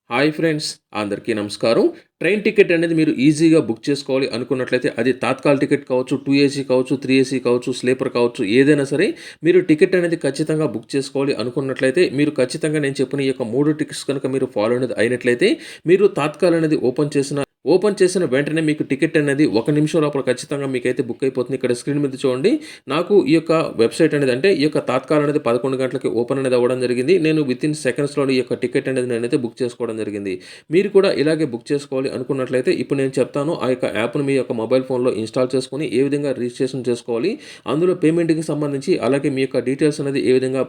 Hi friends, అందరికీ నమస్కారం. Train ticket అనేది మీరు ఈజీగా బుక్ చేసుకోవాలి అనుకున్నట్లయితే అది తాత్కాల్ టికెట్ కావచ్చు, 2 ఏసీ కావచ్చు, 3 ఏసీ కావచ్చు, స్లీపర్ కావచ్చు, ఏదైనా సరే మీరు టికెట్ అనేది ఖచ్చితంగా బుక్ చేసుకోవాలి అనుకున్నట్లయితే మీరు ఖచ్చితంగా నేను చెప్పిన ఈ యొక్క 3 టికెట్స్ కనుక మీరు ఫాలో అనేది అయినట్లయితే మీరు తాత్కాల్ అనేది ఓపెన్ చేసిన వెంటనే మీకు టికెట్ అనేది 1 నిమిషం లోపల ఖచ్చితంగా మీకైతే బుక్ అయిపోతుంది. ఇక్కడ స్క్రీన్ మీద చూడండి. నాకు ఈ యొక్క వెబ్‌సైట్ అనేది అంటే ఈ యొక్క తాత్కాల్ అనేది 11 గంటలకి ఓపెన్ అనేది అవ్వడం జరిగింది. నేను వితిన్ సెకండ్స్‌లోనే ఈ యొక్క టికెట్ అనేది నేనైతే బుక్ చేసుకోవడం జరిగింది. మీరు కూడా ఇలాగే బుక్ చేసుకోవాలి అనుకున్నట్లయితే ఇప్పుడు నేను చెప్తాను. ఆ యొక్క యాప్‌ని మీ యొక్క మొబైల్ ఫోన్‌లో ఇన్‌స్టాల్ చేసుకొని ఏ విధంగా రిజిస్ట్రేషన్ చేసుకోవాలి, అందులో పేమెంట్‌కి సంబంధించి అలాగే మీ యొక్క డీటెయిల్స్ అనేది ఏ విధంగా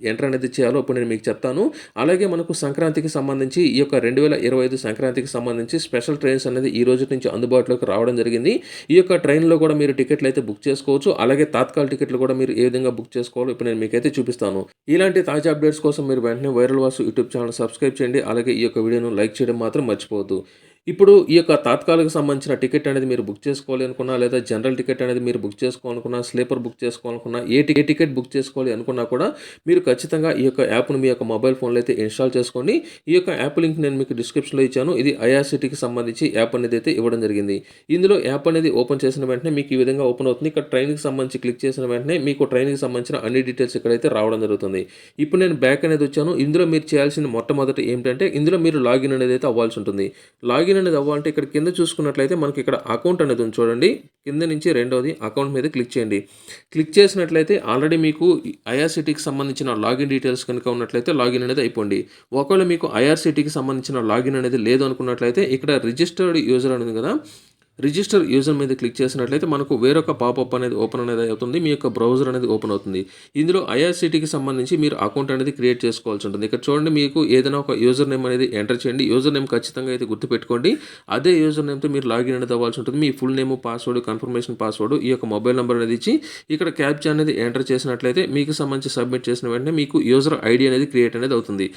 ఎంటర్ అనేది చేయాలో ఇప్పుడు నేను మీకు చెప్తాను. అలాగే మనకు సంక్రాంతికి సంబంధించి ఈ యొక్క 2025 సంక్రాంతికి సంబంధించి స్పెషల్ ట్రైన్స్ అనేది ఈ రోజు నుంచి అందుబాటులోకి రావడం జరిగింది. ఈ యొక్క ట్రైన్‌లో కూడా మీరు టికెట్లు అయితే బుక్ చేసుకోవచ్చు. అలాగే తాత్కాల్ టికెట్లు కూడా మీరు ఏ విధంగా బుక్ చేసుకోవాలో ఇప్పుడు నేను మీకైతే చూపిస్తాను. ఇలాంటి తాజా అప్డేట్స్ కోసం మీరు వెంటనే viral Vasu YouTube channel subscribe చేయండి. అలాగే ఈ యొక్క వీడియోను లైక్ చేయడం మాత్రం మర్చిపోవద్దు. ఇప్పుడు ఈ యొక్క తాత్కాలిక సంబంధించిన టికెట్ అనేది మీరు బుక్ చేసుకోవాలి అనుకున్నా, లేదా జనరల్ టికెట్ అనేది మీరు బుక్ చేసుకోవాలనుకున్నా, స్లీపర్ బుక్ చేసుకోవాలనుకున్నా, ఏ టికెట్ బుక్ చేసుకోవాలి అనుకున్నా కూడా మీరు ఖచ్చితంగా ఈ యొక్క యాప్‌ను మీ యొక్క మొబైల్ ఫోన్‌లో అయితే ఇన్‌స్టాల్ చేసుకోండి. ఈ యొక్క యాప్ లింక్ నేను మీకు డిస్క్రిప్షన్‌లో ఇచ్చాను. ఇది ఐఆర్‌సీటీకి సంబంధించి యాప్ అనేది అయితే ఇవ్వడం జరిగింది. ఇందులో యాప్ అనేది ఓపెన్ చేసిన వెంటనే మీకు ఈ విధంగా ఓపెన్ అవుతుంది. ఇక్కడ ట్రైన్‌కి సంబంధించి క్లిక్ చేసిన వెంటనే మీకు ట్రైన్‌కి సంబంధించిన అన్ని డీటెయిల్స్ ఇక్కడైతే రావడం జరుగుతుంది. ఇప్పుడు నేను బ్యాక్ అనేది వచ్చాను. ఇందులో మీరు చేయాల్సింది మొట్టమొదట ఏమిటంటే ఇందులో మీరు లాగిన్ అనేది అయితే అవ్వాల్సి ఉంటుంది. లాగిన్ అనేది అవ్వాలంటే ఇక్కడ కింద చూసుకున్నట్లయితే మనకి ఇక్కడ అకౌంట్ అనేది ఉంది చూడండి. కింద నుంచి రెండోది అకౌంట్ మీద క్లిక్ చేయండి. క్లిక్ చేసినట్లయితే ఆల్రెడీ మీకు ఐఆర్‌సీటీకి సంబంధించిన లాగిన్ డీటెయిల్స్ కనుక ఉన్నట్లయితే లాగిన్ అనేది అయిపోండి. ఒకవేళ మీకు ఐఆర్‌సీటీకి సంబంధించిన లాగిన్ అనేది లేదు అనుకున్నట్లయితే ఇక్కడ రిజిస్టర్డ్ యూజర్ అనేది కదా, రిజిస్టర్ యూజర్ మీద క్లిక్ చేసినట్లయితే మనకు వేరొక పాపప్ అనేది ఓపెన్ అనేది అవుతుంది. మీ యొక్క బ్రౌజర్ అనేది ఓపెన్ అవుతుంది. ఇందులో ఐఆర్‌సీటీకి సంబంధించి మీరు అకౌంట్ అనేది క్రియేట్ చేసుకోవాల్సి ఉంటుంది. ఇక్కడ చూడండి, మీకు ఏదైనా ఒక యూజర్ నేమ్ అనేది ఎంటర్ చేయండి. యూజర్ నేమ్ ఖచ్చితంగా అయితే గుర్తుపెట్టుకోండి. అదే యూజర్ నేమ్‌తో మీరు లాగిన్ అనేది అవ్వాల్సి ఉంటుంది. మీ full name, password, confirmation password, ఈ యొక్క మొబైల్ నెంబర్ అనేది ఇచ్చి ఇక్కడ క్యాప్చా అనేది ఎంటర్ చేసినట్లయితే మీకు సంబంధించి సబ్మిట్ చేసిన వెంటనే మీకు యూజర్ ఐడి అనేది క్రియేట్ అనేది అవుతుంది.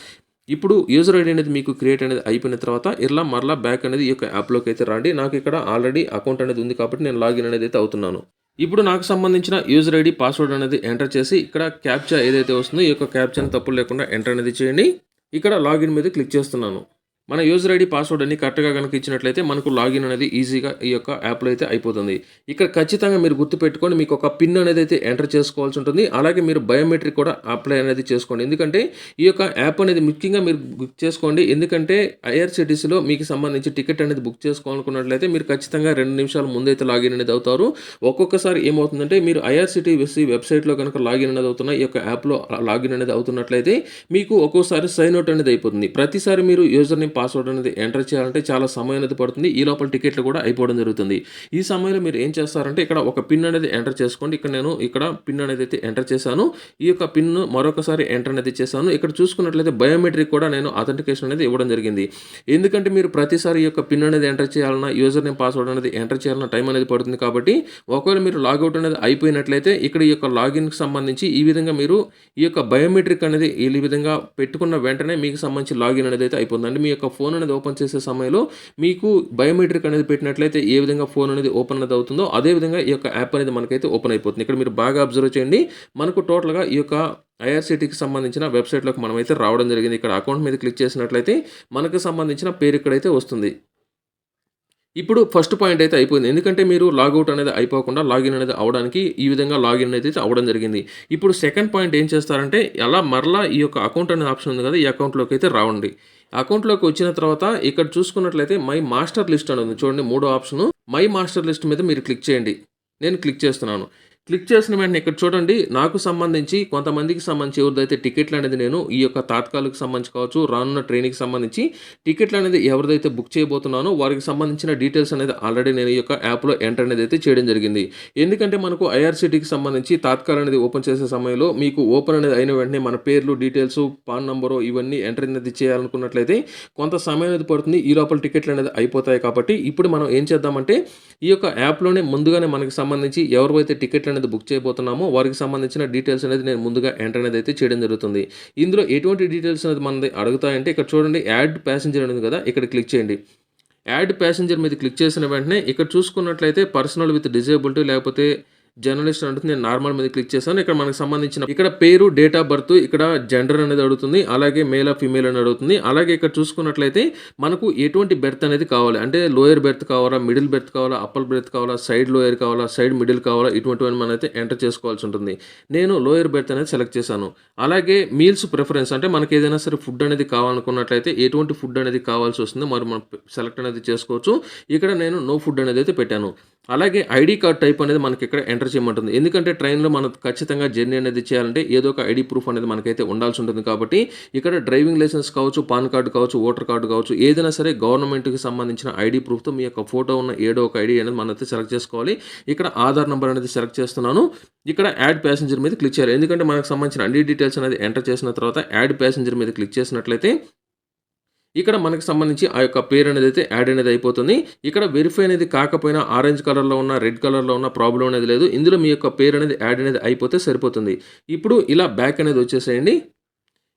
ఇప్పుడు యూజర్ ఐడి అనేది మీకు క్రియేట్ అనేది అయిపోయిన తర్వాత ఇలా మరలా బ్యాక్ అనేది ఈ యొక్క యాప్‌లోకి అయితే రండి. నాకు ఇక్కడ ఆల్రెడీ అకౌంట్ అనేది ఉంది కాబట్టి నేను లాగిన్ అనేది అయితే అవుతున్నాను. ఇప్పుడు నాకు సంబంధించిన యూజర్ ఐడి, పాస్వర్డ్ అనేది ఎంటర్ చేసి ఇక్కడ క్యాప్చా ఏదైతే వస్తుందో ఈ యొక్క క్యాప్చాని తప్పులు లేకుండా ఎంటర్ అనేది చేయండి. ఇక్కడ లాగిన్ మీద క్లిక్ చేస్తున్నాను. మన యూజర్ ఐడి, పాస్వర్డ్ అన్ని కరెక్ట్‌గా గనుక ఇచ్చినట్లయితే మనకు లాగిన్ అనేది ఈజీగా ఈ యొక్క యాప్‌లో అయితే అయిపోతుంది. ఇక్కడ ఖచ్చితంగా మీరు గుర్తుపెట్టుకొని మీకు ఒక పిన్ అనేది అయితే ఎంటర్ చేసుకోవాల్సి ఉంటుంది. అలాగే మీరు బయోమెట్రిక్ కూడా అప్లై అనేది చేసుకోండి. ఎందుకంటే ఈ యొక్క యాప్ అనేది ముఖ్యంగా మీరు బుక్ చేసుకోండి. ఎందుకంటే ఐఆర్‌సీటీసీలో మీకు సంబంధించి టికెట్ అనేది బుక్ చేసుకోవాలనుకున్నట్లయితే మీరు ఖచ్చితంగా 2 నిమిషాల ముందైతే లాగిన్ అనేది అవుతారు. ఒక్కొక్కసారి ఏమవుతుందంటే మీరు ఐఆర్‌సీటీసీ వెబ్‌సైట్‌లో గనుక లాగిన్ అనేది అవుతున్న ఈ యొక్క యాప్‌లో లాగిన్ అనేది అవుతున్నట్లయితే మీకు ఒక్కోసారి సైన్ అవుట్ అనేది అయిపోతుంది. ప్రతిసారి మీరు యూజర్ నేమ్, పాస్వర్డ్ అనేది ఎంటర్ చేయాలంటే చాలా సమయం అనేది పడుతుంది. ఈ లోపల టికెట్లు కూడా అయిపోవడం జరుగుతుంది. ఈ సమయంలో మీరు ఏం చేస్తారంటే ఇక్కడ ఒక పిన్ అనేది ఎంటర్ చేసుకోండి. ఇక్కడ పిన్ అనేది అయితే ఎంటర్ చేశాను. ఈ యొక్క పిన్ మరొకసారి ఎంటర్ అనేది చేశాను. ఇక్కడ చూసుకున్నట్లయితే బయోమెట్రిక్ కూడా నేను అథెంటికేషన్ అనేది ఇవ్వడం జరిగింది. ఎందుకంటే మీరు ప్రతిసారి ఈ యొక్క పిన్ అనేది ఎంటర్ చేయాలన్నా, యూజర్ నేమ్, పాస్వర్డ్ అనేది ఎంటర్ చేయాలన్నా టైం అనేది పడుతుంది కాబట్టి ఒకవేళ మీరు లాగౌట్ అనేది అయిపోయినట్లయితే ఇక్కడ ఈ యొక్క లాగిన్‌కి సంబంధించి ఈ విధంగా మీరు ఈ యొక్క బయోమెట్రిక్ అనేది ఈ విధంగా పెట్టుకున్న వెంటనే మీకు సంబంధించి లాగిన్ అనేది అయితే అయిపోతుంది. అంటే మీ యొక్క ఫోన్ అనేది ఓపెన్ చేసే సమయంలో మీకు బయోమెట్రిక్ అనేది పెట్టినట్లయితే ఏ విధంగా ఫోన్ అనేది ఓపెన్ అనేది అవుతుందో అదే విధంగా ఈ యొక్క యాప్ అనేది మనకైతే ఓపెన్ అయిపోతుంది. ఇక్కడ మీరు బాగా అబ్జర్వ్ చేయండి. మనకు టోటల్‌గా ఈ యొక్క ఐఆర్‌సీటీకి సంబంధించిన వెబ్‌సైట్‌లోకి మనమైతే రావడం జరిగింది. ఇక్కడ అకౌంట్ మీద క్లిక్ చేసినట్లయితే మనకు సంబంధించిన పేరు ఇక్కడైతే వస్తుంది. ఇప్పుడు ఫస్ట్ పాయింట్ అయితే అయిపోయింది. ఎందుకంటే మీరు లాగౌట్ అనేది అయిపోకుండా లాగిన్ అనేది అవ్వడానికి ఈ విధంగా లాగిన్ అయితే అవ్వడం జరిగింది. ఇప్పుడు సెకండ్ పాయింట్ ఏం చేస్తారంటే అలా మరలా ఈ యొక్క అకౌంట్ అనే ఆప్షన్ ఉంది కదా, ఈ అకౌంట్‌లోకి అయితే రావండి. అకౌంట్‌లోకి వచ్చిన తర్వాత ఇక్కడ చూసుకున్నట్లయితే మై మాస్టర్ లిస్ట్ అని ఉంది చూడండి, మూడో ఆప్షను. మై మాస్టర్ లిస్ట్ మీద మీరు క్లిక్ చేయండి. నేను క్లిక్ చేస్తున్నాను. క్లిక్ చేసిన వెంటనే ఇక్కడ చూడండి, నాకు సంబంధించి కొంతమందికి సంబంధించి ఎవరిదైతే టికెట్లు అనేది నేను ఈ యొక్క తాత్కాలికి సంబంధించి కావచ్చు, రానున్న ట్రైన్‌కి సంబంధించి టికెట్లు అనేది ఎవరిదైతే బుక్ చేయబోతున్నానో వారికి సంబంధించిన డీటెయిల్స్ అనేది ఆల్రెడీ నేను ఈ యొక్క యాప్‌లో ఎంటర్ అనేది అయితే చేయడం జరిగింది. ఎందుకంటే మనకు ఐఆర్‌సీటీకి సంబంధించి తాత్కాల్ అనేది ఓపెన్ చేసే సమయంలో మీకు ఓపెన్ అనేది అయిన వెంటనే మన పేర్లు, డీటెయిల్స్, పాన్ నంబరు ఇవన్నీ ఎంటర్ అనేది చేయాలనుకున్నట్లయితే కొంత సమయం అనేది పడుతుంది. ఈ లోపల టికెట్లు అనేది అయిపోతాయి కాబట్టి ఇప్పుడు మనం ఏం చేద్దామంటే ఈ యొక్క యాప్‌లోనే ముందుగానే మనకి సంబంధించి ఎవరైతే టికెట్లు అనేది బుక్ చేయబోతున్నామో వారికి సంబంధించిన డీటెయిల్స్ అనేది నేను ముందుగా ఎంటర్ అనేది అయితే చేయడం జరుగుతుంది. ఇందులో ఎటువంటి డీటెయిల్స్ అనేది మనది అడుగుతాయంటే ఇక్కడ చూడండి, యాడ్ ప్యాసింజర్ అనేది కదా, ఇక్కడ క్లిక్ చేయండి. యాడ్ ప్యాసింజర్ మీద క్లిక్ చేసిన వెంటనే ఇక్కడ చూసుకున్నట్లయితే పర్సనల్ విత్ డిజేబిలిటీ లేకపోతే జర్నలిస్ట్ అని అడుగుతుంది. నేను నార్మల్ మీద క్లిక్ చేశాను. ఇక్కడ మనకు సంబంధించిన ఇక్కడ పేరు, డేట్ ఆఫ్ బర్త్, ఇక్కడ జెండర్ అనేది అడుగుతుంది. అలాగే మేలా, ఫీమేల్ అని అడుగుతుంది. అలాగే ఇక్కడ చూసుకున్నట్లయితే మనకు ఎటువంటి బెర్త్ అనేది కావాలి. అంటే లోయర్ బెర్త్ కావాలా, మిడిల్ బెర్త్ కావాలా, అప్పర్ బెర్త్ కావాలా, సైడ్ లోయర్ కావాలా, సైడ్ మిడిల్ కావాలా, ఇటువంటివన్నీ మనమైతే ఎంటర్ చేసుకోవాల్సి ఉంటుంది. నేను లోయర్ బెర్త్ అనేది సెలెక్ట్ చేశాను. అలాగే మీల్స్ ప్రిఫరెన్స్ అంటే మనకి ఏదైనా సరే ఫుడ్ అనేది కావాలనుకున్నట్లయితే ఎటువంటి ఫుడ్ అనేది కావాల్సి వస్తుందో మరి మనం సెలెక్ట్ అనేది చేసుకోవచ్చు. ఇక్కడ నేను నో ఫుడ్ అనేది అయితే పెట్టాను. అలాగే ఐడీ కార్డ్ టైప్ అనేది మనకి ఇక్కడ ఎంటర్ చేయమంటుంది. ఎందుకంటే ట్రైన్‌లో మనం ఖచ్చితంగా జర్నీ అనేది చేయాలంటే ఏదో ఒక ఐడీ ప్రూఫ్ అనేది మనకైతే ఉండాల్సి ఉంటుంది కాబట్టి ఇక్కడ డ్రైవింగ్ లైసెన్స్ కావచ్చు, పాన్ కార్డ్ కావచ్చు, ఓటర్ కార్డ్ కావచ్చు, ఏదైనా సరే గవర్నమెంట్‌కి సంబంధించిన ఐడీ ప్రూఫ్‌తో మీ యొక్క ఫోటో ఉన్న ఏదో ఒక ఐడీ అనేది మనమైతే సెలెక్ట్ చేసుకోవాలి. ఇక్కడ ఆధార్ నంబర్ అనేది సెలెక్ట్ చేస్తున్నాను. ఇక్కడ యాడ్ ప్యాసింజర్ మీద క్లిక్ చేయాలి. ఎందుకంటే మనకు సంబంధించిన అన్ని డీటెయిల్స్ అనేది ఎంటర్ చేసిన తర్వాత యాడ్ ప్యాసింజర్ మీద క్లిక్ చేసినట్లయితే ఇక్కడ మనకు సంబంధించి ఆ యొక్క పేరు అనేది అయితే యాడ్ అనేది అయిపోతుంది. ఇక్కడ వెరిఫై అనేది కాకపోయినా ఆరెంజ్ కలర్‌లో ఉన్న, రెడ్ కలర్‌లో ఉన్న ప్రాబ్లమ్ అనేది లేదు. ఇందులో మీ యొక్క పేరు అనేది యాడ్ అనేది అయిపోతే సరిపోతుంది. ఇప్పుడు ఇలా బ్యాక్ అనేది వచ్చేసేయండి.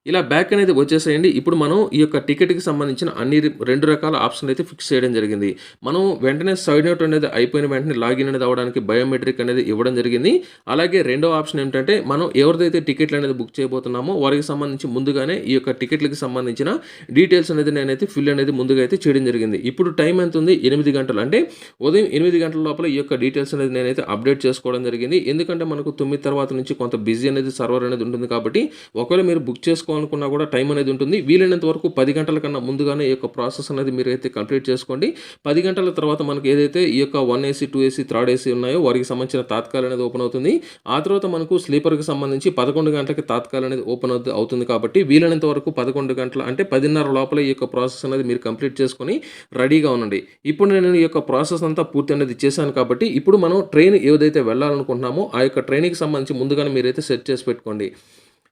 ఇలా బ్యాక్ అనేది వచ్చేసేయండి. ఇప్పుడు మనం ఈ యొక్క టికెట్‌కి సంబంధించిన అన్ని 2 రకాల ఆప్షన్‌లు అయితే ఫిక్స్ చేయడం జరిగింది. మనం వెంటనే సైన్ అవుట్ అనేది అయిపోయిన వెంటనే లాగిన్ అనేది అవ్వడానికి బయోమెట్రిక్ అనేది ఇవ్వడం జరిగింది. అలాగే రెండో ఆప్షన్ ఏమిటంటే మనం ఎవరిదైతే టికెట్లు అనేది బుక్ చేయబోతున్నామో వారికి సంబంధించి ముందుగానే ఈ యొక్క టికెట్‌లకి సంబంధించిన డీటెయిల్స్ అనేది నేనైతే ఫిల్ అనేది ముందుగా అయితే చేయడం జరిగింది. ఇప్పుడు టైం ఎంత ఉంది? 8 గంటలు. అంటే ఉదయం 8 గంటల లోపల ఈ యొక్క డీటెయిల్స్ అనేది నేనైతే అప్డేట్ చేసుకోవడం జరిగింది. ఎందుకంటే మనకు 9 తర్వాత నుంచి కొంత బిజీ అనేది సర్వర్ అనేది ఉంటుంది కాబట్టి ఒకవేళ మీరు బుక్ అనుకున్నా కూడా టైం అనేది ఉంటుంది. వీలైనంత వరకు 10 గంటల కన్నా ముందుగానే ఈ యొక్క ప్రాసెస్ అనేది మీరైతే కంప్లీట్ చేసుకోండి. 10 గంటల తర్వాత మనకు ఏదైతే ఈ యొక్క 1 ఏసీ, 2 ఏసీ, థర్డ్ ఏసీ ఉన్నాయో వారికి సంబంధించిన తాత్కాల్ అనేది ఓపెన్ అవుతుంది. ఆ తర్వాత మనకు స్లీపర్‌కి సంబంధించి 11 గంటలకి తాత్కాల్ అనేది ఓపెన్ అవుతుంది కాబట్టి వీలైనంత వరకు 11 గంటల అంటే 10:30 లోపల ఈ యొక్క ప్రాసెస్ అనేది మీరు కంప్లీట్ చేసుకొని రెడీగా ఉండండి. ఇప్పుడు నేను ఈ యొక్క ప్రాసెస్ అంతా పూర్తి అనేది చేశాను కాబట్టి ఇప్పుడు మనం ట్రైన్ ఏదైతే వెళ్ళాలనుకుంటున్నామో ఆ యొక్క ట్రైన్‌కి సంబంధించి ముందుగానే మీరైతే సెట్ చేసి పెట్టుకోండి.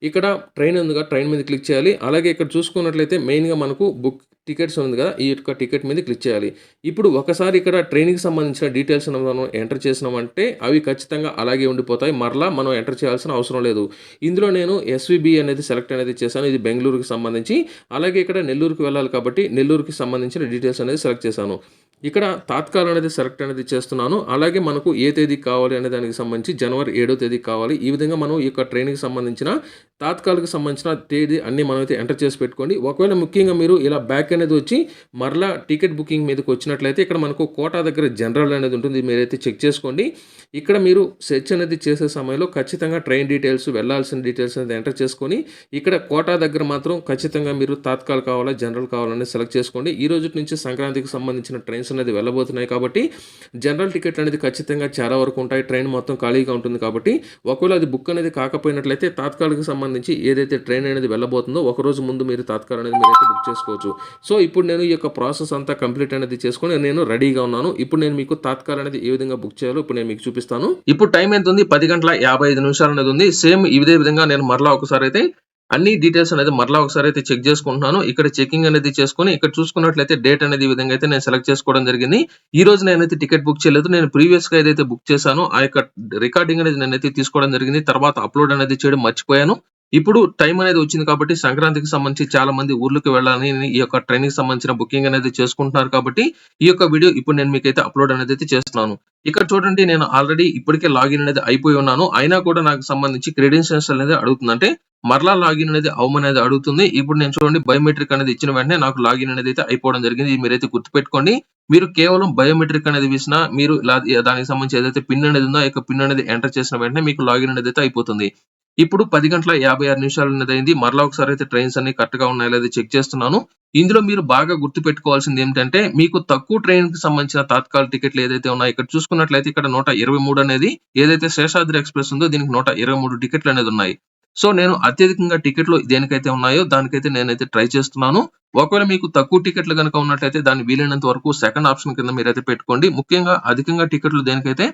ఇక్కడ ట్రైన్ ఉందిగా, ట్రైన్ మీద క్లిక్ చేయాలి. అలాగే ఇక్కడ చూసుకున్నట్లయితే మెయిన్‌గా మనకు బుక్ టికెట్స్ ఉంది కదా, ఈ యొక్క టికెట్ మీద క్లిక్ చేయాలి. ఇప్పుడు ఒకసారి ఇక్కడ ట్రైన్‌కి సంబంధించిన డీటెయిల్స్ మనం ఎంటర్ చేసినామంటే అవి ఖచ్చితంగా అలాగే ఉండిపోతాయి. మరలా మనం ఎంటర్ చేయాల్సిన అవసరం లేదు. ఇందులో నేను ఎస్‌విబి అనేది సెలెక్ట్ అనేది చేశాను. ఇది బెంగుళూరుకి సంబంధించి. అలాగే ఇక్కడ నెల్లూరుకి వెళ్ళాలి కాబట్టి నెల్లూరుకి సంబంధించిన డీటెయిల్స్ అనేది సెలెక్ట్ చేశాను. ఇక్కడ తాత్కాల్ అనేది సెలెక్ట్ అనేది చేస్తున్నాను. అలాగే మనకు ఏ తేదీకి కావాలి అనే దానికి సంబంధించి జనవరి 7వ తేదీకి కావాలి. ఈ విధంగా మనం ఈ యొక్క ట్రైన్‌కి సంబంధించిన తాత్కాల్‌కి సంబంధించిన తేదీ అన్నీ మనమైతే ఎంటర్ చేసి పెట్టుకోండి. ఒకవేళ ముఖ్యంగా మీరు ఇలా బ్యాక్ అనేది వచ్చి మరలా టికెట్ బుకింగ్ మీదకి వచ్చినట్లయితే ఇక్కడ మనకు కోటా దగ్గర జనరల్ అనేది ఉంటుంది. మీరైతే చెక్ చేసుకోండి. ఇక్కడ మీరు సెర్చ్ అనేది చేసే సమయంలో ఖచ్చితంగా ట్రైన్ డీటెయిల్స్, వెళ్ళాల్సిన డీటెయిల్స్ అనేది ఎంటర్ చేసుకొని ఇక్కడ కోటా దగ్గర మాత్రం ఖచ్చితంగా మీరు తాత్కాల్ కావాలా, జనరల్ కావాలనేది సెలెక్ట్ చేసుకోండి. ఈ రోజు నుంచి సంక్రాంతికి సంబంధించిన ట్రైన్స్ అనేది వెళ్ళబోతున్నాయి కాబట్టి జనరల్ టికెట్ అనేది ఖచ్చితంగా చాలా వరకు ఉంటాయి. ట్రైన్ మొత్తం ఖాళీగా ఉంటుంది కాబట్టి ఒకవేళ అది బుక్ అనేది కాకపోయినట్లయితే తాత్కాల్‌కి సంబంధించి ఏదైతే ట్రైన్ అనేది వెళ్ళబోతుందో ఒకరోజు ముందు మీరు తాత్కాల్ అనేది మీరైతే బుక్ చేసుకోవచ్చు. సో ఇప్పుడు నేను ఈ యొక్క ప్రాసెస్ అంతా కంప్లీట్ అనేది చేసుకొని నేను రెడీగా ఉన్నాను. ఇప్పుడు నేను మీకు తాత్కాల్ అనేది ఏ విధంగా బుక్ చేయాలో ఇప్పుడు నేను మీకు చూపిస్తాను. ఇప్పుడు టైం ఎంత ఉంది? 10:55 అనేది ఉంది. సేమ్ ఇదే విధంగా నేను మరలా ఒకసారి అయితే అన్ని డీటెయిల్స్ అనేది మరలా ఒకసారి అయితే చెక్ చేసుకుంటున్నాను. ఇక్కడ చెకింగ్ అనేది చేసుకొని ఇక్కడ చూసుకున్నట్లయితే డేట్ అనేది ఈ విధంగా అయితే నేను సెలెక్ట్ చేసుకోవడం జరిగింది. ఈ రోజు నేనైతే టికెట్ బుక్ చేయలేదు. నేను ప్రీవియస్‌గా ఏదైతే బుక్ చేశానో ఆ యొక్క రికార్డింగ్ అనేది నేనైతే తీసుకోవడం జరిగింది. తర్వాత అప్‌లోడ్ అనేది చేయడం మర్చిపోయాను. ఇప్పుడు టైం అనేది వచ్చింది కాబట్టి సంక్రాంతికి సంబంధించి చాలా మంది ఊర్లకు వెళ్ళాలని ఈ యొక్క ట్రైన్‌కి సంబంధించిన బుకింగ్ అనేది చేసుకుంటున్నారు కాబట్టి ఈ యొక్క వీడియో ఇప్పుడు నేను మీకైతే అప్‌లోడ్ అనేది అయితే చేస్తున్నాను. ఇక్కడ చూడండి నేను ఆల్రెడీ ఇప్పటికే లాగిన్ అనేది అయిపోయి ఉన్నాను. అయినా కూడా నాకు సంబంధించి క్రెడెన్షియల్స్ అనేది అడుగుతుంది. అంటే మరలా లాగిన్ అనేది అవ్వమనేది అడుగుతుంది. ఇప్పుడు నేను చూడండి బయోమెట్రిక్ అనేది ఇచ్చిన వెంటనే నాకు లాగిన్ అనేది అయితే అయిపోవడం జరిగింది. ఇది మీరైతే గుర్తుపెట్టుకోండి. మీరు కేవలం బయోమెట్రిక్ అనేది వేసినా మీరు దానికి సంబంధించి ఏదైతే పిన్ అనేది ఉందో ఆ యొక్క పిన్ అనేది ఎంటర్ చేసిన వెంటనే మీకు లాగిన్ అనేది అయితే అయిపోతుంది. ఇప్పుడు 10:56 అనేది అయింది. మరలా ఒకసారి అయితే ట్రైన్స్ అన్ని కరెక్ట్‌గా ఉన్నాయో లేదో చెక్ చేస్తున్నాను. ఇందులో మీరు బాగా గుర్తుపెట్టుకోవాల్సింది ఏమిటంటే మీకు తక్కువ ట్రైన్‌కి సంబంధించిన తాత్కాల్ టికెట్లు ఏదైతే ఉన్నాయో ఇక్కడ చూసుకున్నట్లయితే ఇక్కడ 123 అనేది ఏదైతే శేషాద్రి ఎక్స్‌ప్రెస్ ఉందో దీనికి 123 టికెట్లు అనేది ఉన్నాయి. సో నేను అత్యధికంగా టికెట్లు దేనికైతే ఉన్నాయో దానికైతే నేనైతే ట్రై చేస్తున్నాను. ఒకవేళ మీకు తక్కువ టికెట్లు గనుక ఉన్నట్లయితే దాన్ని వీలైనంత వరకు సెకండ్ ఆప్షన్ కింద మీరైతే పెట్టుకోండి. ముఖ్యంగా అధికంగా టికెట్లు దేనికైతే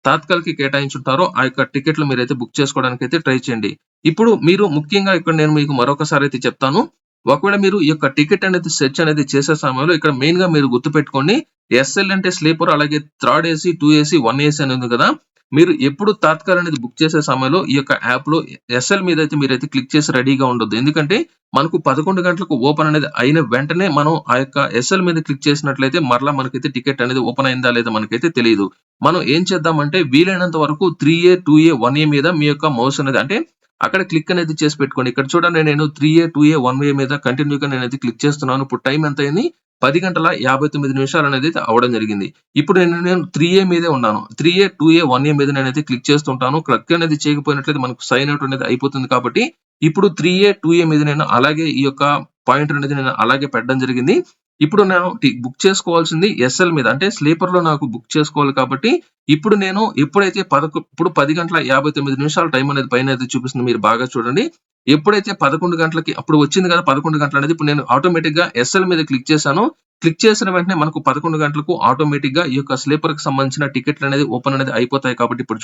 తాత్కాల్‌కి కేటాయించుంటారో ఆ యొక్క టికెట్లు మీరైతే బుక్ చేసుకోవడానికైతే ట్రై చేయండి. ఇప్పుడు మీరు ముఖ్యంగా ఇక్కడ నేను మీకు మరొకసారి అయితే చెప్తాను. ఒకవేళ మీరు ఈ యొక్క టికెట్ అనేది సెర్చ్ అనేది చేసే సమయంలో ఇక్కడ మెయిన్‌గా మీరు గుర్తుపెట్టుకోండి. ఎస్ఎల్ అంటే స్లీపర్, అలాగే థర్డ్ ఏసీ, 2 ఏసీ, 1 ఏసీ అని ఉంది కదా! మీరు ఎప్పుడు తాత్కాల్ అనేది బుక్ చేసే సమయంలో ఈ యొక్క యాప్‌లో ఎస్ఎల్ మీదైతే మీరైతే క్లిక్ చేసి రెడీగా ఉండొద్దు. ఎందుకంటే మనకు 11 గంటలకు ఓపెన్ అనేది అయిన వెంటనే మనం ఆ యొక్క ఎస్ఎల్ మీద క్లిక్ చేసినట్లయితే మరలా మనకైతే టికెట్ అనేది ఓపెన్ అయిందా లేదా మనకైతే తెలీదు. మనం ఏం చేద్దామంటే వీలైనంత వరకు 3A, 2A, 1A మీద మీ యొక్క మౌస్ అనేది అంటే అక్కడ క్లిక్ అనేది చేసి పెట్టుకోండి. ఇక్కడ చూడండి నేను 3A, 2A, 1A మీద కంటిన్యూగా నేనైతే క్లిక్ చేస్తున్నాను. ఇప్పుడు టైం ఎంత అయింది? 10 గంటల 59 నిమిషాలు అనేది అవ్వడం జరిగింది. ఇప్పుడు నేను 3A మీదే ఉన్నాను. 3A, 2A, 1A మీద నేనైతే క్లిక్ చేస్తుంటాను. క్లిక్ అనేది చేయకపోయినట్లయితే మనకు సైన్ అవుట్ అనేది అయిపోతుంది కాబట్టి ఇప్పుడు 3A, 2A మీద నేను అలాగే ఈ యొక్క పాయింటర్ అనేది నేను అలాగే పెట్టడం జరిగింది. ఇప్పుడు నేను బుక్ చేసుకోవాల్సింది ఎస్ఎల్ మీద అంటే స్లీపర్‌లో నాకు బుక్ చేసుకోవాలి కాబట్టి ఇప్పుడు నేను ఎప్పుడైతే ఇప్పుడు 10 గంటల 59 నిమిషాల టైం అనేది పైనైతే చూపిస్తుంది. మీరు బాగా చూడండి. ఎప్పుడైతే 11 గంటలకి అప్పుడు వచ్చింది కదా 11 గంటలనేది ఇప్పుడు నేను ఆటోమేటిక్‌గా ఎస్ఎల్ మీద క్లిక్ చేశానో, క్లిక్ చేసిన వెంటనే మనకు 11 గంటలకు ఆటోమేటిక్‌గా ఈ యొక్క స్లీపర్‌కి సంబంధించిన టికెట్లనేది ఓపెన్ అనేది అయిపోతాయి కాబట్టి ఇప్పుడు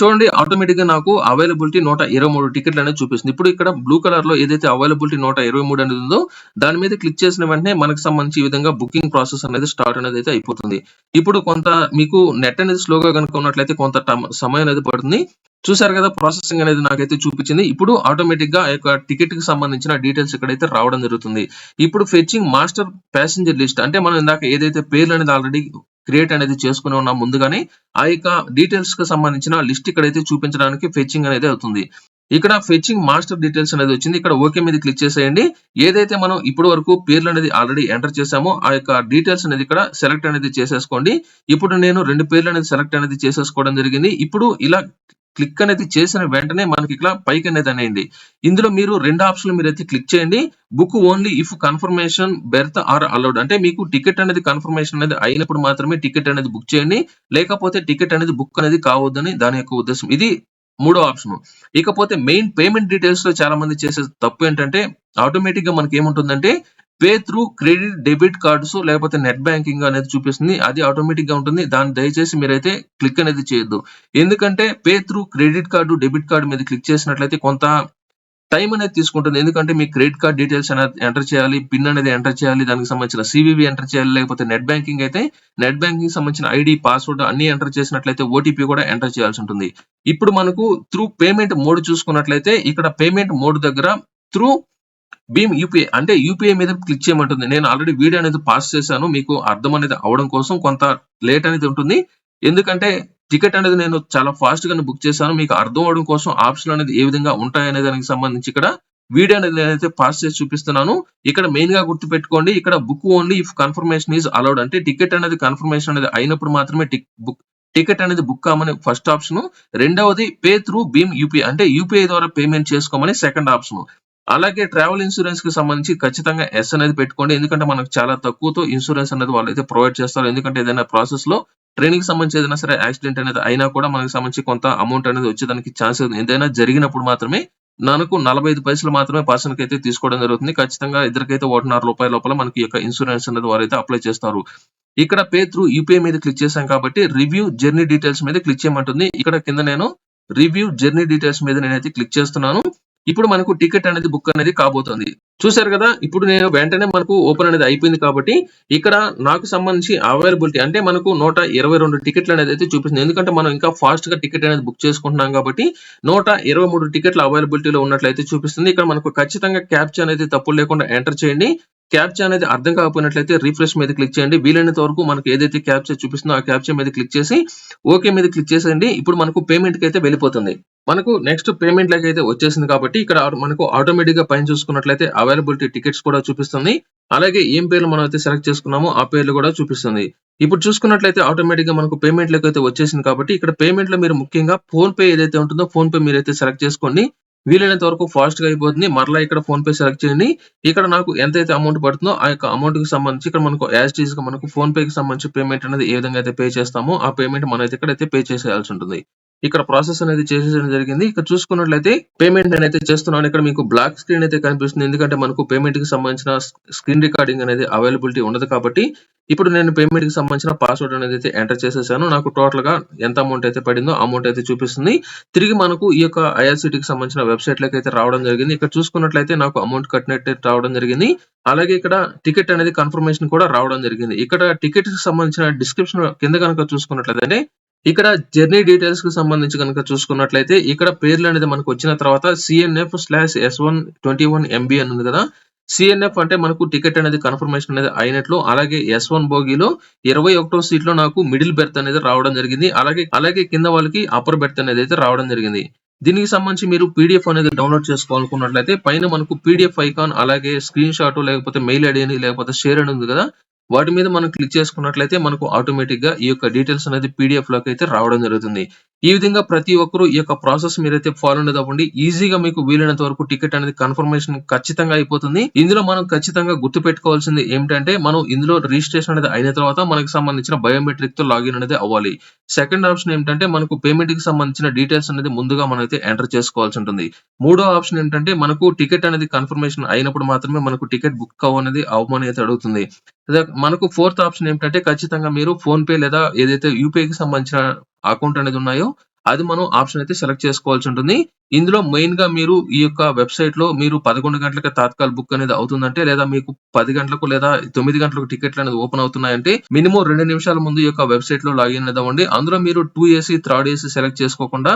చూడండి ఆటోమేటిక్‌గా నాకు అవైలబిలిటీ 123 టికెట్లనేది చూపిస్తుంది. ఇప్పుడు ఇక్కడ బ్లూ కలర్‌లో ఏదైతే అవైలబిలిటీ 123 అనేది ఉందో దాని మీద క్లిక్ చేసిన వెంటనే మనకు సంబంధించి ఈ విధంగా బుకింగ్ ప్రాసెస్ అనేది స్టార్ట్ అనేది అయితే అయిపోతుంది. ఇప్పుడు కొంత మీకు నెట్ అనేది స్లోగా గనుక ఉన్నట్లయితే కొంత సమయం అనేది పడుతుంది. చూసారు కదా ప్రాసెసింగ్ అనేది నాకైతే చూపించింది. ఇప్పుడు ఆటోమేటిక్‌గా ఆ యొక్క టికెట్‌కి సంబంధించిన డీటెయిల్స్ ఇక్కడైతే రావడం జరుగుతుంది. ఇప్పుడు ఫెచింగ్ మాస్టర్ ప్యాసింజర్ లిస్ట్ అంటే మనం ఇందాక ఏదైతే పేర్లు అనేది ఆల్రెడీ క్రియేట్ అనేది చేసుకుని ఉన్నాం ముందుగానే ఆ యొక్క డీటెయిల్స్‌కి సంబంధించిన లిస్ట్ ఇక్కడైతే చూపించడానికి ఫెచింగ్ అనేది అవుతుంది. ఇక్కడ ఫెచింగ్ మాస్టర్ డీటెయిల్స్ అనేది వచ్చింది. ఇక్కడ ఓకే మీద క్లిక్ చేసేయండి. ఏదైతే మనం ఇప్పటి వరకు పేర్లు అనేది ఆల్రెడీ ఎంటర్ చేసామో ఆ యొక్క డీటెయిల్స్ అనేది ఇక్కడ సెలెక్ట్ అనేది చేసేసుకోండి. ఇప్పుడు నేను 2 పేర్లు అనేది సెలెక్ట్ అనేది చేసేసుకోవడం జరిగింది. ఇప్పుడు ఇలా క్లిక్ అనేది చేసిన వెంటనే మనకి ఇక్కడ పైకి అనేది అనేయండి. ఇందులో మీరు 2 ఆప్షన్‌లు మీరైతే క్లిక్ చేయండి. Book only if confirmation berth are allowed అంటే మీకు టికెట్ అనేది కన్ఫర్మేషన్ అనేది అయినప్పుడు మాత్రమే టికెట్ అనేది బుక్ చేయండి. లేకపోతే టికెట్ అనేది బుక్ అనేది కావద్దని దాని యొక్క ఉద్దేశం. ఇది మూడో ఆప్షన్. ఇకపోతే మెయిన్ పేమెంట్ డీటెయిల్స్‌లో చాలా మంది చేసే తప్పు ఏంటంటే ఆటోమేటిక్‌గా మనకేముంటుందంటే pay through credit, debit cards లేకపోతే నెట్ బ్యాంకింగ్ అనేది చూపిస్తుంది. అది ఆటోమేటిక్‌గా ఉంటుంది. దాన్ని దయచేసి మీరైతే క్లిక్ అనేది చేయొద్దు. ఎందుకంటే pay through credit card, debit card మీద క్లిక్ చేసినట్లయితే కొంత టైం అనేది తీసుకుంటుంది. ఎందుకంటే మీ క్రెడిట్ కార్డ్ డీటెయిల్స్ అనేది ఎంటర్ చేయాలి. పిన్ అనేది ఎంటర్ చేయాలి. దానికి సంబంధించిన సీవీవీ ఎంటర్ చేయాలి. లేకపోతే నెట్ బ్యాంకింగ్ అయితే నెట్ బ్యాంకింగ్ సంబంధించిన ఐడీ, పాస్వర్డ్ అన్నీ ఎంటర్ చేసినట్లయితే ఓటీపీ కూడా ఎంటర్ చేయాల్సి ఉంటుంది. ఇప్పుడు మనకు త్రూ పేమెంట్ మోడ్ చూసుకున్నట్లయితే ఇక్కడ పేమెంట్ మోడ్ దగ్గర త్రూ భీమ్ యూపీఐ అంటే యూపీఐ మీద క్లిక్ చేయమంటుంది. నేను ఆల్రెడీ వీడియో అనేది పాస్ చేశాను. మీకు అర్థం అనేది అవ్వడం కోసం కొంత లేట్ అనేది ఉంటుంది. ఎందుకంటే టికెట్ అనేది నేను చాలా ఫాస్ట్ గానే బుక్ చేశాను. మీకు అర్థం అవ్వడం కోసం ఆప్షన్ అనేది ఏ విధంగా ఉంటాయనే దానికి సంబంధించి ఇక్కడ వీడియో అనేది నేనైతే పాస్ చేసి చూపిస్తున్నాను. ఇక్కడ మెయిన్ గా గుర్తుపెట్టుకోండి. ఇక్కడ book only if confirmation is allowed అంటే టికెట్ అనేది కన్ఫర్మేషన్ అనేది అయినప్పుడు మాత్రమే టికెట్ అనేది బుక్ కామని ఫస్ట్ ఆప్షన్. రెండవది పే త్రూ భీమ్ యూపీఐ అంటే యూపీఐ ద్వారా పేమెంట్ చేసుకోమని సెకండ్ ఆప్షన్. అలాగే ట్రావెల్ ఇన్సూరెన్స్ కి సంబంధించి ఖచ్చితంగా ఎస్ అనేది పెట్టుకోండి. ఎందుకంటే మనకు చాలా తక్కువతో ఇన్సూరెన్స్ అనేది వాళ్ళైతే ప్రొవైడ్ చేస్తారు. ఎందుకంటే ఏదైనా ప్రాసెస్ లో ట్రైన్‌కి సంబంధించి ఏదైనా సరే యాక్సిడెంట్ అనేది అయినా కూడా మనకు సంబంధించి కొంత అమౌంట్ అనేది వచ్చేదానికి ఛాన్స్ ఏదైనా జరిగినప్పుడు మాత్రమే మనకు 45 పైసలు మాత్రమే పర్సన్‌కి అయితే తీసుకోవడం జరుగుతుంది. ఖచ్చితంగా ఇద్దరికైతే రూ. 1.5 లోపల మనకి ఈ యొక్క ఇన్సూరెన్స్ అనేది వారైతే అప్లై చేస్తారు. ఇక్కడ పే త్రూ యూపీఐ మీద క్లిక్ చేశాం కాబట్టి రివ్యూ జర్నీ డీటెయిల్స్ మీద క్లిక్ చేయమంటుంది. ఇక్కడ కింద నేను రివ్యూ జర్నీ డీటెయిల్స్ మీద నేనైతే క్లిక్ చేస్తున్నాను. ఇప్పుడు మనకు టికెట్ అనేది బుక్ అనేది కాబోతుంది. చూసారు కదా! ఇప్పుడు నేను వెంటనే మనకు ఓపెన్ అనేది అయిపోయింది కాబట్టి ఇక్కడ నాకు సంబంధించి అవైలబిలిటీ అంటే మనకు 122 టికెట్లు అనేది అయితే చూపిస్తుంది. ఎందుకంటే మనం ఇంకా ఫాస్ట్‌గా టికెట్ అనేది బుక్ చేసుకుంటున్నాం కాబట్టి 123 టికెట్లు అవైలబిలిటీలో ఉన్నట్లయితే చూపిస్తుంది. ఇక్కడ మనకు ఖచ్చితంగా క్యాప్చా అనేది తప్పులు లేకుండా ఎంటర్ చేయండి. క్యాప్చా అనేది అర్థం కాకపోయినట్లయితే రిఫ్రెష్ మీద క్లిక్ చేయండి. వీలైనంత వరకు మనకు ఏదైతే క్యాప్చా చూపిస్తుందో ఆ క్యాప్చా మీద క్లిక్ చేసి ఓకే మీద క్లిక్ చేసేయండి. ఇప్పుడు మనకు పేమెంట్‌కి అయితే వెళ్ళిపోతుంది. మనకు నెక్స్ట్ పేమెంట్ లకైతే వచ్చేసింది కాబట్టి ఇక్కడ మనకు ఆటోమేటిక్‌గా పైన చూసుకున్నట్లయితే అవైలబిలిటీ టికెట్స్ కూడా చూపిస్తుంది. అలాగే ఏం పేర్లు మనం అయితే సెలెక్ట్ చేసుకున్నామో ఆ పేర్లు కూడా చూపిస్తుంది. ఇప్పుడు చూసుకున్నట్లయితే ఆటోమేటిక్‌గా మనకు పేమెంట్ లకైతే వచ్చేసింది కాబట్టి ఇక్కడ పేమెంట్‌లో మీరు ముఖ్యంగా ఫోన్‌పే ఏదైతే ఉంటుందో ఫోన్‌పే మీరైతే సెలెక్ట్ చేసుకోండి. వీలైనంత వరకు ఫాస్ట్‌గా అయిపోతుంది. మరలా ఇక్కడ ఫోన్‌పే సెలెక్ట్ చేయండి. ఇక్కడ నాకు ఎంతైతే అమౌంట్ పడుతుందో ఆ యొక్క అమౌంట్‌కి సంబంధించి ఇక్కడ మనకు యాజ్ ఇట్ ఈస్‌గా మనకు ఫోన్‌పేకి సంబంధించి పేమెంట్ అనేది ఏ విధంగా అయితే పే చేస్తామో ఆ పేమెంట్ మనమైతే ఇక్కడైతే పే చేసేయాల్సి ఉంటుంది. ఇక్కడ ప్రాసెస్ అనేది చేసేయడం జరిగింది. ఇక్కడ చూసుకున్నట్లయితే పేమెంట్ నేనైతే చేస్తున్నాను. ఇక్కడ మీకు బ్లాక్ స్క్రీన్ అయితే కనిపిస్తుంది. ఎందుకంటే మనకు పేమెంట్‌కి సంబంధించిన స్క్రీన్ రికార్డింగ్ అనేది అవైలబిలిటీ ఉండదు కాబట్టి ఇప్పుడు నేను పేమెంట్‌కి సంబంధించిన పాస్వర్డ్ అనేది అయితే ఎంటర్ చేసేసాను. నాకు టోటల్‌గా ఎంత అమౌంట్ అయితే పడిందో ఆ అమౌంట్ అయితే చూపిస్తుంది. తిరిగి మనకు ఈ యొక్క ఐఆర్‌సీటీకి సంబంధించిన వెబ్‌సైట్‌లోకి అయితే రావడం జరిగింది. ఇక్కడ చూసుకున్నట్లయితే నాకు అమౌంట్ కట్టినట్టు రావడం జరిగింది. అలాగే ఇక్కడ టికెట్ అనేది కన్ఫర్మేషన్ కూడా రావడం జరిగింది. ఇక్కడ టికెట్‌కి సంబంధించిన డిస్క్రిప్షన్ కింద గనుక చూసుకున్నట్లయితే ఇక్కడ జర్నీ డీటెయిల్స్‌కి సంబంధించి గనుక చూసుకున్నట్లయితే ఇక్కడ పేర్లనేది మనకొచ్చిన తర్వాత CNF/S121MB అని ఉంది గదా! CNF అంటే మనకు టికెట్ అనేది కన్ఫర్మేషన్ అనేది అయినట్లు. అలాగే S1 బోగీలో 21వ సీట్‌లో నాకు మిడిల్ బెర్త్ అనేది రావడం జరిగింది. అలాగే కింద వాళ్ళకి అప్పర్ బెర్త్ అనేదైతే రావడం జరిగింది. దీనికి సంబంధించి మీరు పీడీఎఫ్ అనేది డౌన్‌లోడ్ చేసుకోవాలనుకున్నట్లయితే పైన మనకు పీడీఎఫ్ ఐకాన్ అలాగే స్క్రీన్‌షాట్ లేకపోతే మెయిల్ ఐడీ అని లేకపోతే షేర్ అని ఉంది గదా! వాటి మీద మనం క్లిక్ చేసుకున్నట్లయితే మనకు ఆటోమేటిక్‌గా ఈ యొక్క డీటెయిల్స్ అనేది పీడీఎఫ్‌లోకైతే రావడం జరుగుతుంది. ఈ విధంగా ప్రతి ఒక్కరు ఈ యొక్క ప్రాసెస్ మీరైతే ఫాలో అనేది అవ్వండి. ఈజీగా మీకు వీలైనంత వరకు టికెట్ అనేది కన్ఫర్మేషన్ ఖచ్చితంగా అయిపోతుంది. ఇందులో మనం ఖచ్చితంగా గుర్తుపెట్టుకోవాల్సింది ఏమిటంటే, మనం ఇందులో రిజిస్ట్రేషన్ అనేది అయిన తర్వాత మనకు సంబంధించిన బయోమెట్రిక్‌తో లాగిన్ అనేది అవ్వాలి. సెకండ్ ఆప్షన్ ఏమిటంటే, మనకు పేమెంట్‌కి సంబంధించిన డీటెయిల్స్ అనేది ముందుగా మనమైతే ఎంటర్ చేసుకోవాల్సి ఉంటుంది. మూడో ఆప్షన్ ఏంటంటే, మనకు టికెట్ అనేది కన్ఫర్మేషన్ అయినప్పుడు మాత్రమే మనకు టికెట్ బుక్ అవ్వమని అయితే అడుగుతుంది. మనకు ఫోర్త్ ఆప్షన్ ఏంటంటే ఖచ్చితంగా మీరు ఫోన్‌పే లేదా ఏదైతే యూపీఐకి సంబంధించిన అకౌంట్ అనేది ఉన్నాయో అది మనం ఆప్షన్ అయితే సెలెక్ట్ చేసుకోవాల్సి ఉంటుంది. ఇందులో మెయిన్‌గా మీరు ఈ యొక్క వెబ్‌సైట్‌లో మీరు 11 గంటలకి తాత్కాల్ బుక్ అనేది అవుతుందంటే లేదా మీకు 10 గంటలకు లేదా 9 గంటలకు టికెట్లు అనేది ఓపెన్ అవుతున్నాయంటే మినిమమ్ 2 నిమిషాల ముందు ఈ యొక్క వెబ్‌సైట్‌లో లాగిన్ అనేది అవ్వండి. అందులో మీరు 2 ఏసీ, థర్డ్ ఏసీ సెలెక్ట్ చేసుకోకుండా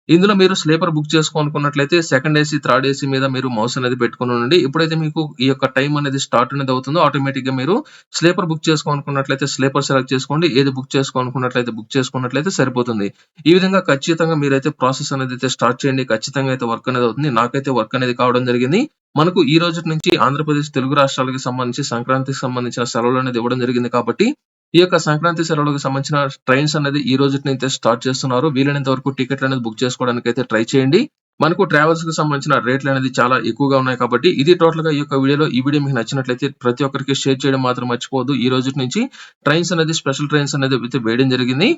ఇందులో మీరు స్లీపర్ బుక్ చేసుకోవాలనుకున్నట్లయితే సెకండ్ ఏసీ, థర్డ్ ఏసీ మీద మీరు మౌస్ అనేది పెట్టుకొని ఉండండి. ఎప్పుడైతే మీకు ఈ యొక్క టైం అనేది స్టార్ట్ అనేది అవుతుందో ఆటోమేటిక్‌గా మీరు స్లీపర్ బుక్ చేసుకోవాలనుకున్నట్లయితే స్లీపర్ సెలెక్ట్ చేసుకోండి. ఏది బుక్ చేసుకోవాలనుకున్నట్లయితే బుక్ చేసుకున్నట్లయితే సరిపోతుంది. ఈ విధంగా ఖచ్చితంగా మీరైతే ప్రాసెస్ అనేది అయితే స్టార్ట్ చేయండి. ఖచ్చితంగా అయితే వర్క్ అనేది అవుతుంది. నాకైతే వర్క్ అనేది కావడం జరిగింది. మనకు ఈ రోజుటి నుంచి ఆంధ్రప్రదేశ్, తెలుగు రాష్ట్రాలకు సంబంధించి సంక్రాంతికి సంబంధించిన సెలవులు అనేది ఇవ్వడం జరిగింది కాబట్టి ఈ యొక్క సంక్రాంతి సెలవులకు సంబంధించిన ట్రైన్స్ అనేది ఈ రోజుటి నుంచే స్టార్ట్ చేస్తున్నారు. వీలైనంత వరకు టికెట్లు అనేది బుక్ చేసుకోవడానికైతే ట్రై చేయండి. మనకు ట్రావెల్స్‌కి సంబంధించిన రేట్లు అనేది చాలా ఎక్కువగా ఉన్నాయి కాబట్టి ఇది టోటల్‌గా ఈ యొక్క వీడియోలో. ఈ వీడియో మీకు నచ్చినట్లయితే ప్రతి ఒక్కరికి షేర్ చేయడం మాత్రం మర్చిపోవద్దు. ఈ రోజుటి నుంచి ట్రైన్స్ అనేది స్పెషల్ ట్రైన్స్ అనేది అయితే వేయడం జరిగింది.